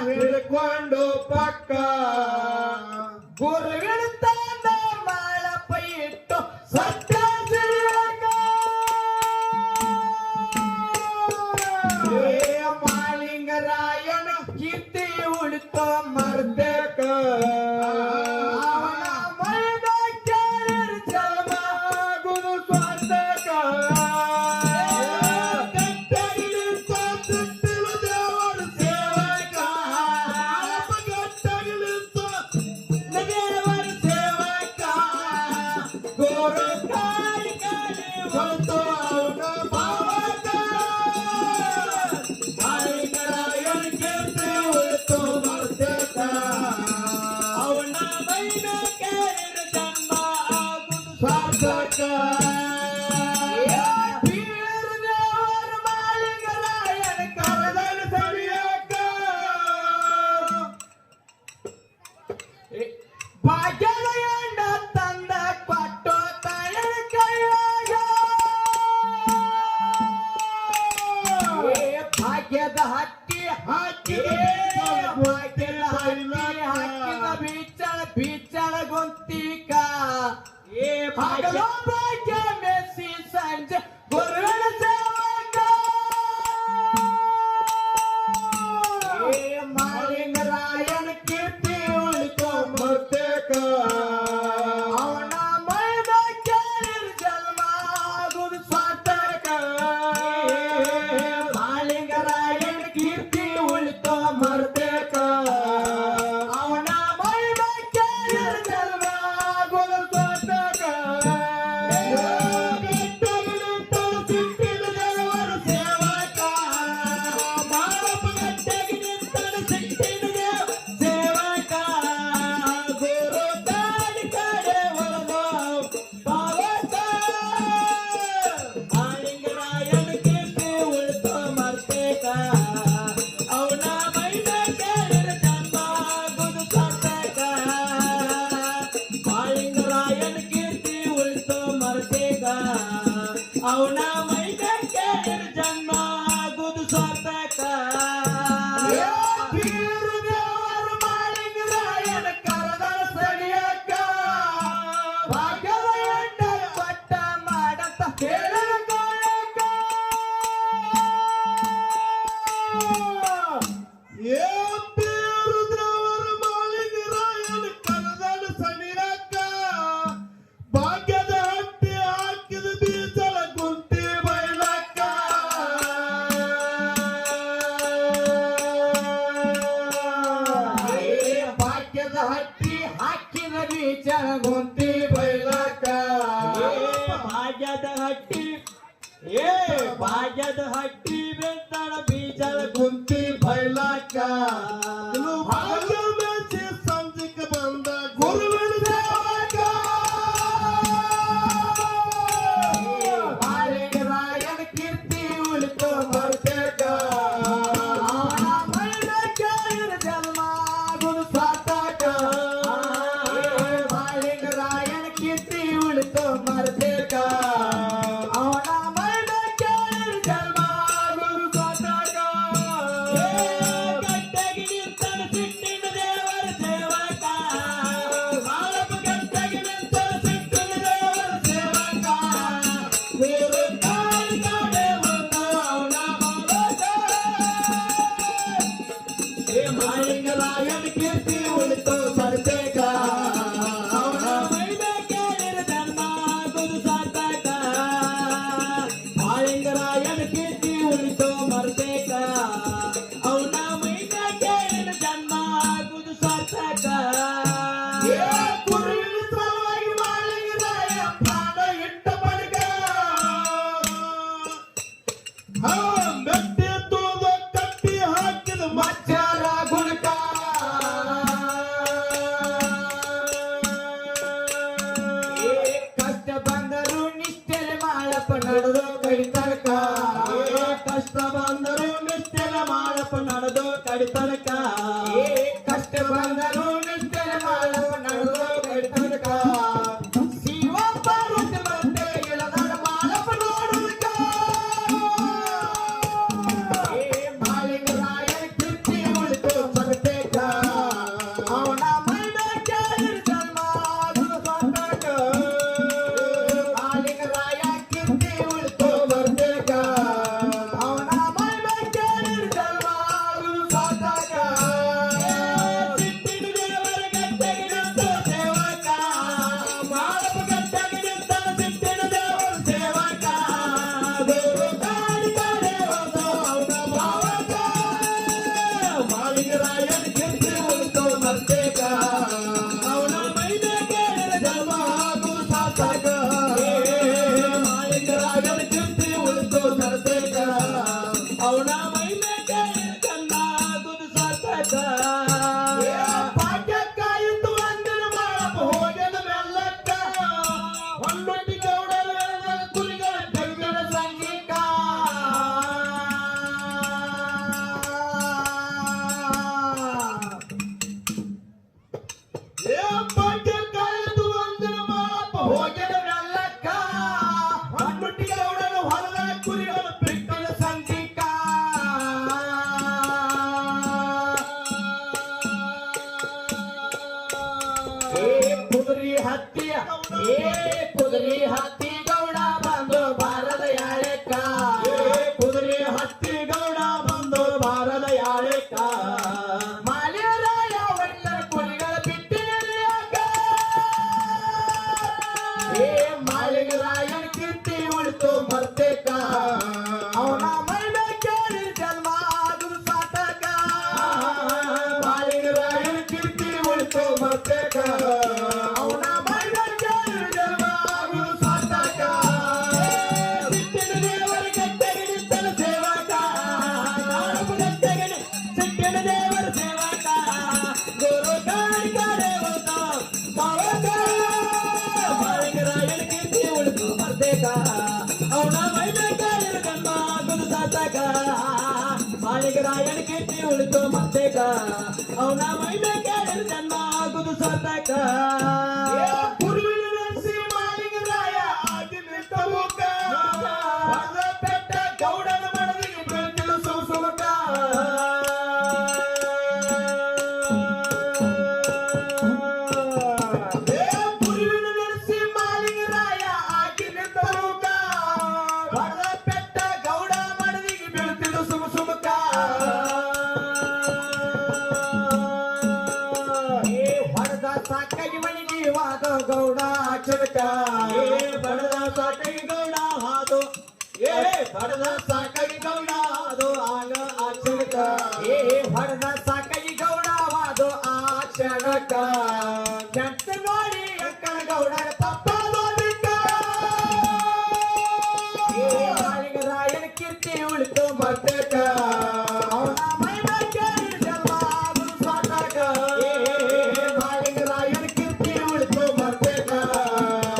ಹಿಡ್ಕೊಂಡು ಪಕ್ಕ ಗುರುವಿನ ತಂದ ಮಾಳಪ್ಪ ಇಟ್ಟು ಸತ್ಯ ಮಾಲಿಂಗರಾಯನ ಕೀರ್ತಿ ಉಳಿತು ಮರ್ಬೇಕ बिचळ गोंतिका ए भागलो भाग्य मेसी संजय गुरुवन सेवका ए मालिंगरायन कीर्ती उळतो मर्तेका ಅವನ ಮೈದಕ್ಕೆ ನಿರ್ಜನ್ಮ ಗುರು ಸ್ವಾತಕ ಮಾಲಿಂಗರಾಯನ ಕೀರ್ತಿ ಉಳಿತೋ ಮರ್ತೆಕ ಅವನ ಮೈದಕ್ಕೆ ನಿರ್ಜನ್ಮ ಗುರು ಸ್ವಾತಕ ಗುಂತಿ ಬೈಲಕ್ಕ ಭಾಗ್ಯದ ಹಟ್ಟಿ ಭಾಗ್ಯದ ಹಟ್ಟಿ ಬೆತ್ತಳ ಬೀಜದ ಗುಂತಿ ಬೈಲಕ್ಕ ಭಾಗ್ಯ ಮೆಚ್ಚಿ ಸಂಜೆಗೆ ಬಂದ ಗುರುವಿನ ಸೇವಕ ಮಾಳಿಂಗರಾಯನ ಕೀರ್ತಿ ಉಳಿತು ಮರ್ತೇಕ ಜನ್ಮ ಗುರು ಸಾರ್ಥಕ ಮಾಳಿಂಗರಾಯನ ಕೀರ್ತಿ ಉಳಿತು ಮರ್ತೇಕ ಅವನ ಮೈನ ಕೇಳಿದ ಜನ್ಮ ಗುರು ಸಾರ್ಥಕ ಗಟ್ಟೆಗೆ ನಿಂತನ ಸಿಟ್ಟಿನ ದೇವರ ಸೇವಕ ಬಾಳಪ್ಪ ಗಂಟೆಗೆ ನಿಂತ ಸಿಟ್ಟಿನ ದೇವರ ಸೇವಕ ಗುರು ಕಾಯಿ ಕಾಡೆ ಬಂದ ಅವನ ಬಾಲಕ ಮಾಳಿಂಗರಾಯನ ಕೀರ್ತಿ ಉಳಿತು ಮರ್ತೇಕ ಅವನ ಮೈದ ಕೇಳಿದ ಜನ್ಮ ಗುರು ಸಾರ್ಥಕ ಮಾಳಿಂಗರಾಯನ ಕೀರ್ತಿ ಉಳಿತು ಮರ್ತೇಕ ಅವನ ಮೈದ ಕೇಳಿದ ಜನ್ಮ ಗುರು ಸಾರ್ಥಕ ಏ ಗುರುವಿನ ಸಲುವಾಗಿ ಮಾಳಿಂಗರಾಯ ಪ್ರಾಣ ಇಟ್ಟ ಬಳಿಕ ಮೆಟ್ಟಿ ತುಳಿದು ಕಟ್ಟಿ ಹಾಕಿದ ಮಚ್ಚಾರ ಗುಣಕ ಏ ಕಷ್ಟ ಬಂದರು ನಿಷ್ಠೆಲೆ ಮಾಳಪ್ಪ ನಡೆದು ಕಡಿತನಕ ಕಷ್ಟ ಬಂದರು ನಿಷ್ಠೆಲ ಮಾಡಪ್ಪ ನಡೆದು ಕಡಿತನಕ ಏ ಕಷ್ಟ ಬಂದರು ನಿಷ್ಠೆಲೆ ಮಾಳಪ್ಪ ನಡೆದು ಕಡಿತನಕ ಶಿವ ಪಾರ್ವತಿ ಮತ್ತೆ ಇಳದಾಡ ಮಾಳಪ್ಪ ನೋಡುವುದಕ್ಕ ಏ ಮಾಳಿಂಗರಾಯನ ಕೀರ್ತಿ ಉಳಿತು ಮರ್ತೇಕ ಅವನ ಮೈನ ಕೇಳಿದ ಜನ್ಮ ಗುರು ಸಾರ್ಥಕ ಮಾಳಿಂಗರಾಯ ಕೀರ್ತಿ ಉಳಿತು ಮರ್ತೇಕ ಅವನ ಮೈನ ಕೇಳಿದ ಜನ್ಮ ಗುರು ಸಾರ್ಥಕ ಸಿಟ್ಟಿನ ದೇವರ ಗಟ್ಟೆಗೆ ನಿಂತ ಸೇವಕ ಮಾಳಪ್ಪ ಗಂಟೆಗೆ ನಿಂತ ಸಿಟ್ಟಿನ ದೇವರ ಸೇವಕ ಗುರು ಕಾಡಿ ಕಾಡೆ ಹೋದ ಅವನ ಭಾವಕ ಮಾಳಿಂಗರಾಯನ ಕೀರ್ತಿ ಉಳಿತು ಮರ್ತೇಕ ಅವನ ಮೈದ ಕೇಳಿದ ಜನ್ಮ ಗುರು ಸಾರ್ಥಕ ಮಾಳಿಂಗರಾಯನ ಕೀರ್ತಿ ಉಳಿತು ಮರ್ತೇಕ ಅವನ ಮೈದ ಕೇಳಿದ ಜನ್ಮ ಗುರು ಸಾರ್ಥಕ ಭಾಗ್ಯಕ್ಕಾಯಿತು ಅಂದಿನ ಮಾಳಪ್ಪ ಹೋಗನ ಮೆಲ್ಲಕ್ಕ ಹೊನ್ನೊಟ್ಟಿ ಗೌಡರ ವೇಳದ ಕುರಿಗಳ ತೆಗೆದ ಸಂಗೀತ ಭಾಗ್ಯಕ್ಕಾಯಿತು ಅಂದಿನ ಮಾಳಪ್ಪ ಹೋಗನ ಮೆಲ್ಲಕ್ಕ ಹೊನ್ನೊಟ್ಟಿ ಗೌಡರ ಹೊಲದ ಕುರಿಗಳ ಬಿಟ್ಟದ ಸಂಗೀತ ಕುದುರಿ ಹತ್ತಿ ಕುದುರಿ ಹತ್ತಿ ಗೌಡ ಬಂದು ಬಾರದ ಯಾಳೆಕ್ಕ ಕುದುರಿ ಹತ್ತಿ ಗೌಡ ಬಂದು ಬಾರದ ಯಾಳೆಕ್ಕ ಮಾಲಿಯರಾಯ ಒಳ್ಳೆ ಕುರಿಗಳ ಬಿಟ್ಟಿಯಾಗ ಮಾಳಿಂಗರಾಯನ ಕೀರ್ತಿ ಉಳಿತು ಮರ್ತೇಕ ಅವನ ಮೈನ ಕೇಳಿ ಜನ್ಮ ಗುರು ಸಾರ್ಥಕ ಮಾಳಿಂಗರಾಯನ ಕೀರ್ತಿ ಉಳಿತು ಮರ್ತೇಕ ಅವನ ಮೈನ ಕೇಳಿ ಜನ್ಮ ಗುರು ಸಾರ್ಥಕ ಸಿಟ್ಟಿನ ದೇವರ ಗಟ್ಟೆಗೆ ನಿಂತನ ಸೇವಕ ನಾಡಪ್ಪ ಗಟ್ಟೆಗೆ ಸಿಟ್ಟಿನ ದೇವರ ಸೇವಕ ಗುರು ಕಾಡಿ ಕಾಡೆ ಹೋದ ಭಾವಕ ಮಾಳಿಂಗರಾಯನ ಕೀರ್ತಿ ಉಳಿತು ಮರ್ತೇಕ ಅವನ ಮೈದ ಕೇಳಿದ ಜನ್ಮ ಗುರು ಸಾರ್ಥಕ ಮಾಳಿಂಗರಾಯನ ಕೀರ್ತಿ ಉಳಿತು ಮರ್ತೇಕ ಅವನ ಮೈದ ಕೇಳಿದ ಜನ್ಮ ಗುರು ಸಾರ್ಥಕ ಗುರುವಿನ ನಡೆಸಿ ಮಾಳಿಂಗರಾಯ ಆಗಿ ನಿಂತ ಮುಖ ಪೆಟ್ಟ ಗೌಡನ ಮಡದಿಗೆ ಬೆಳಕಿನ ಸುಮುಖ ಗುರುವಿನ ನಡೆಸಿ ಮಾಳಿಂಗರಾಯ ಆಗಿ ನಿಂತ ಮುಖ ಪೆಟ್ಟ ಗೌಡ ಮಡದಿಗೆ ಬೆಳಕಿನ ಸುಮುಖ ಹೊಡೆದ ಸಾಕಾಗಿ ಮಣಿಗೆ ವಾದ ಗೌಡ ಚಿರಕ ಬಡದ ಸಾಕೈ ಗೌಡ ಹಾದು ಬಡದ ಸಾಕ ಕೀರ್ತಿ ಉಳಿತು ಮತ್ತೇಕ ಅವನ ಮಹಿಮೆ ಕೇಳಿ ಜನ್ಮ ಗುರು ಸಾರ್ಥಕ ಮಾಳಿಂಗರಾಯನ ಕೀರ್ತಿ ಉಳಿತು ಮತ್ತೇಕ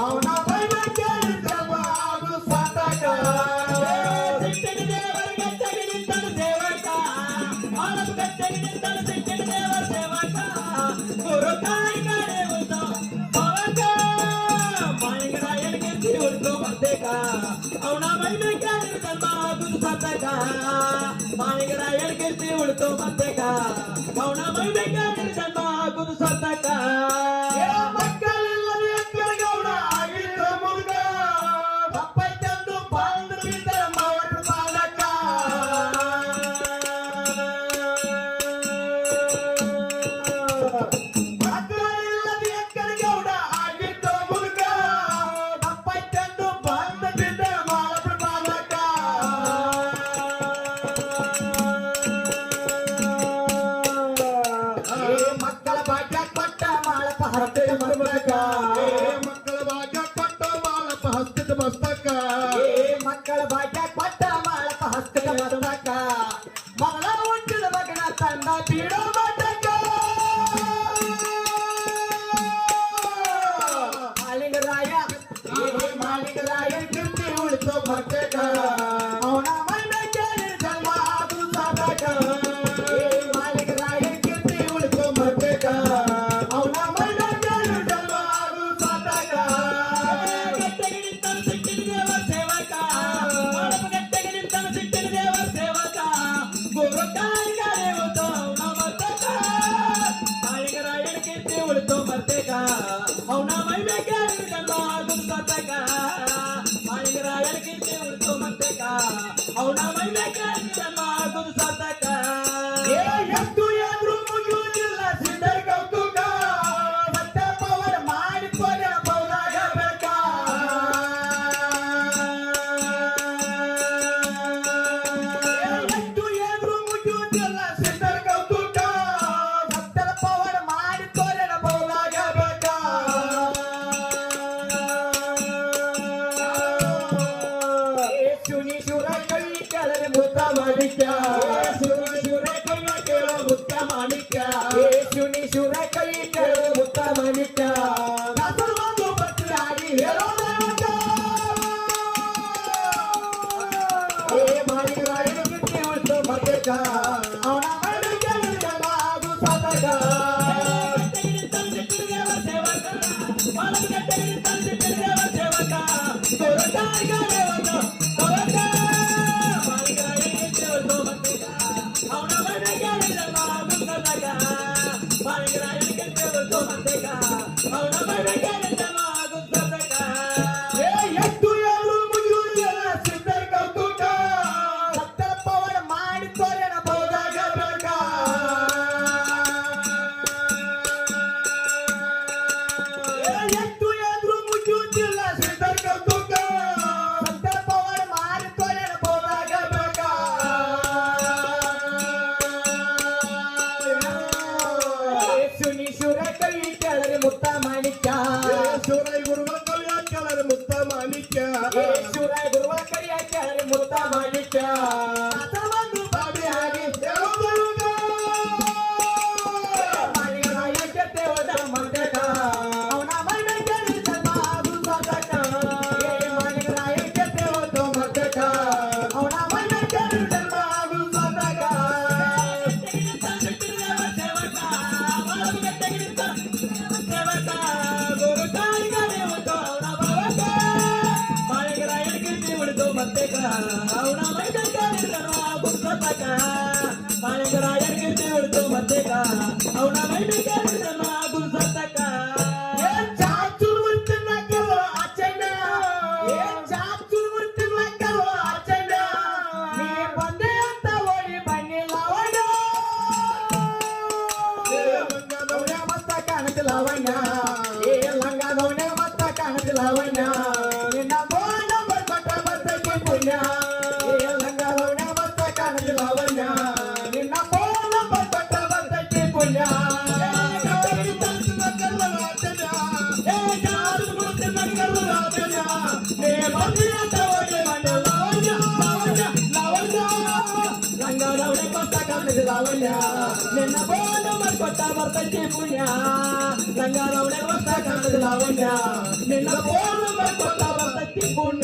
ಅವನ ಮಹಿಮೆ ಕೇಳಿ ಜನ್ಮ ಗುರು ಸಾರ್ಥಕ ಸಿಟ್ಟಿನ ದೇವರಿಗೆ ತೆಗೆದಿದ್ದನು ಸೇವಕ ಅವನ ಗದ್ದೆಗೆ ನಿಂತನು ಸಿಟ್ಟಿನ ದೇವರ ಸೇವಕ ಗುರು ತಾಯಿ ಕರೆಯುವುದು ಪವಕ ಮಾಳಿಂಗರಾಯನ ಕೀರ್ತಿ ಉಳಿತು ಮತ್ತೇಕ ಅವನ ಮಹಿಮೆ ಕೇಳಿ ಜನ್ಮ ಗುರು ಸಾರ್ಥಕ ಮಾಳಿಂಗರಾಯನ ಕೀರ್ತಿ ಉಳಿತು ಮತ್ತೇಕ ಅವನ ಮಹಿಮೆ ಕೇಳಿ ಜನ್ಮ ಗುರು ಸಾರ್ಥಕ ಮಕ್ಕಳಿಲ್ಲದ ಎಕ್ಕರಗೌಡ ಆಗಿದ್ದ ಮುರುಗ ತಪ್ಪೈತೆಂದು ಬಂದು ಬಿದ್ದ ಮವನ ಬಾಲಕ ಮಕ್ಕಳಿಲ್ಲದ ಎಕ್ಕರಗೌಡ ಆಗಿದ್ದ ಮುರುಗ ತಪ್ಪೈತೆಂದು ಬಂದು ಬಿದ್ದ ಮವನ ಬಾಲಕ ಮಕ್ಕಳ ಭಾಗ್ಯ ಕೊಟ್ಟ ಮಾಳಪ್ಪ ಹರಟೆ ಮರುಮಕ ಮಕ್ಕಳ ಭಾಗ್ಯ ಕೊಟ್ಟ ಮಾಳಪ್ಪ ಹಸ್ತಿದ ಮಸ್ತಕ ಮಕ್ಕಳ ಭಾಗ್ಯ ಕೊಟ್ಟ ಮಾಳಪ್ಪ ಹಸ್ತಕ ಮಸ್ತಕ ಮಗಳ ಹುಟ್ಟಿದ ಮಗನ ತಂದ ಬೀಡೋ ಮತಕ ಮಾಳಿಂಗರಾಯ ಮಾಳಿಂಗರಾಯ ಕೀರ್ತಿ ಉಳಿತು ಮರ್ತಕ ಅವನ ಮಹಿಮೆ ಕೇಳಿ ಜನ್ಮ ಗುರು ಸಾರ್ಥಕ ಮಾಳಿಂಗರಾಯ ಕೀರ್ತಿ ಉಳಿತು ಮರ್ತಕ ಅವನ ಮೈದ ಕೇಳು ಜನ್ಮ ಸಾಧಕ ಗದ್ದೆಗೆ ನಿಂತನು ಸಿಟ್ಟಿನ ದೇವರ ಸೇವಕ ಅವನ ಗದ್ದೆಗೆ ನಿಂತನು ಸಿಟ್ಟಿನ ದೇವರ ಸೇವಕ ಗುರು ತಾಯಿ ಕರೆಯುವುದು ಅವನ ಮರ್ತಕ ಮಾಳಿಂಗರಾಯನ ಕೀರ್ತಿ ಉಳಿತು ಮರ್ತಕ ಅವನ ಮಹಿಮೆ ಕೇಳಿ ಜನ್ಮ ಗುರು ಸಾರ್ಥಕ ಮಾಳಿಂಗರಾಯನ ಕೀರ್ತಿ ಉಳಿತು ಮರ್ತಕ ಅವನ ಮಹಿಮೆ ಕೇಳಿ ಜನ್ಮ ಗುರು ಸಾರ್ಥಕ ಎಷ್ಟು ಎದ್ರು ಮುಗಿಯುವುದಿಲ್ಲ ಸಿದ್ಧರ ಕೌತುಕ ಸತ್ಯ ಪವನ ಮಾಡಿಕೊಂಡ ಬೌದಾಗ ಬೇಕ ಎಷ್ಟು ಎದ್ರು ಮುಗಿಯುವುದಿಲ್ಲ ಸಿದ್ಧರ ಕೌತುಕ ಸತ್ಯದ ಪವನ ಮಾಡಿಕೊಂಡ ಬೌದಾಗ ಬೇಕ ಶುನಿ ಶುರ ಕೈ ಕೆಳಗೆ ಮುತ್ತ ಮಾಡಿಕ್ಯ ಸುರ ಕೈಯ ಕೇಳ ಮುತ್ತ ಮಾಣಿಕ್ಯ ಶುನಿ ಶುರ ಕೈ ಕೆಳಗೆ ಮುತ್ತ ಮಾಡಿಕ್ಯ ದಾಸರು ಒಂದು ಭಕ್ತಿಯಾಗಿ ಹೇಳೋ ದೇವತ. ಮಾಳಿಂಗರಾಯನ ಕೀರ್ತಿ ಉಳಿತು ಮರ್ತಕ ಅವನ ಮೈದ ಕೇಳಿ ಜನ್ಮ ಸಾಧಕ ಎಷ್ಟು ಎದ್ರು ಮುಗಿಯುವುದಿಲ್ಲ ಸಿದ್ಧರ ಕೌತುಕ ಸತ್ಯ ಪವನ ಮಾಡಿ ತೋರಣ ಬೌದಾಗ ಬೇಕ ಎಷ್ಟು ಎದ್ರು ಮುಗಿಯುವುದಿಲ್ಲ ಸಿದ್ಧರ ಕೌತುಕ ಸತ್ಯ ಪವನ ಮಾಡಿ ತೋರಣ ಬೌದಾಗ ಬೇಕ ಶುನಿ ಶುರ ಕೈ ಕೆಳಗೆ ಮುತ್ತ ಮಾಡಿಕ್ಯ ಶಿವರಾಯ ಗುರುಗಳ ಕವಿಯ ಕೆಲರ ಮುತ್ತ ಮಾಣಿಕ್ಯ ಶಿವರಾಯ ಗುರುಗಳ ಕೈಯ ಕೆಳಗೆ ಮುತ್ತ ಮಾಡಿಕ್ಯ ಒಂದು ಬಾವಿ ಹಾಗೆ ಹೇಳೋದರುಗ. ಮಾಳಿಂಗರಾಯ ಜೊತೆ ಹೋದ ಮರ್ತಕ ಅವನ ಮಹಿಮೆ ಕೇಳಿ ಜನ್ಮ ಗುರು ಸಾರ್ಥಕ ಮಾಳಿಂಗರಾಯ ಜೊತೆ ಹೋದ ಮರ್ತಕ ಅವನ ಮಹಿಮೆ ಕೇಳಿ ಜನ್ಮ ಗುರು ಸಾರ್ಥಕ ಗುರು ತಾಯಿ ಕರೆಯುವುದು ಅವನ ಭವಕ ಮಾಳಿಂಗರಾಯನ ಕೀರ್ತಿ ಉಳಿದು ಮರ್ತಕ ಅವನ ಮಹಿಮೆ ಕೇಳಿ ಜನ್ಮ ಗುರು ಸಾರ್ಥಕ ಮಾಳಿಂಗರಾಯನ ಕೀರ್ತಿ ಉಳಿದು ಮರ್ತಕ ಅವನ ಮಹಿಮೆ ಕೇಳಿ ಜನ್ಮ ಗುರು ಸಾರ್ಥಕ ಲವಣ್ಯ ಏ ಲಂಗದವನೇ ಮತ್ತ ಕಾಣದ ಲವಣ್ಯ ನಿನ್ನ ಫೋನ್ ನಂಬರ್ ಕೊಟ್ಟ ಬರ್ತೈತಿ ಪುಣ್ಯ ಏ ಲಂಗದವನೇ ಮತ್ತ ಕಾಣದ ಲವಣ್ಯ ನಿನ್ನ ಫೋನ್ ನಂಬರ್ ಕೊಟ್ಟ ಬರ್ತೈತಿ ಪುಣ್ಯ ಬಂದಿರ ತವಡಿ ಮಂಡಲ लावण्या ನಿನ್ನ ಬೋನ ಮರ್ಕೊಟ್ಟ ಬರ್ತೈತಿ ಪುಣ್ಯ ಲಂಗ ಲವಣೆ ಹೊಸ ಕಾಣದ ಲಾವಣ್ಯ ನಿನ್ನ ಬೋನ ಮರ್ಕೊಟ್ಟ ಬರ್ತೈತಿ ಪುಣ್ಯ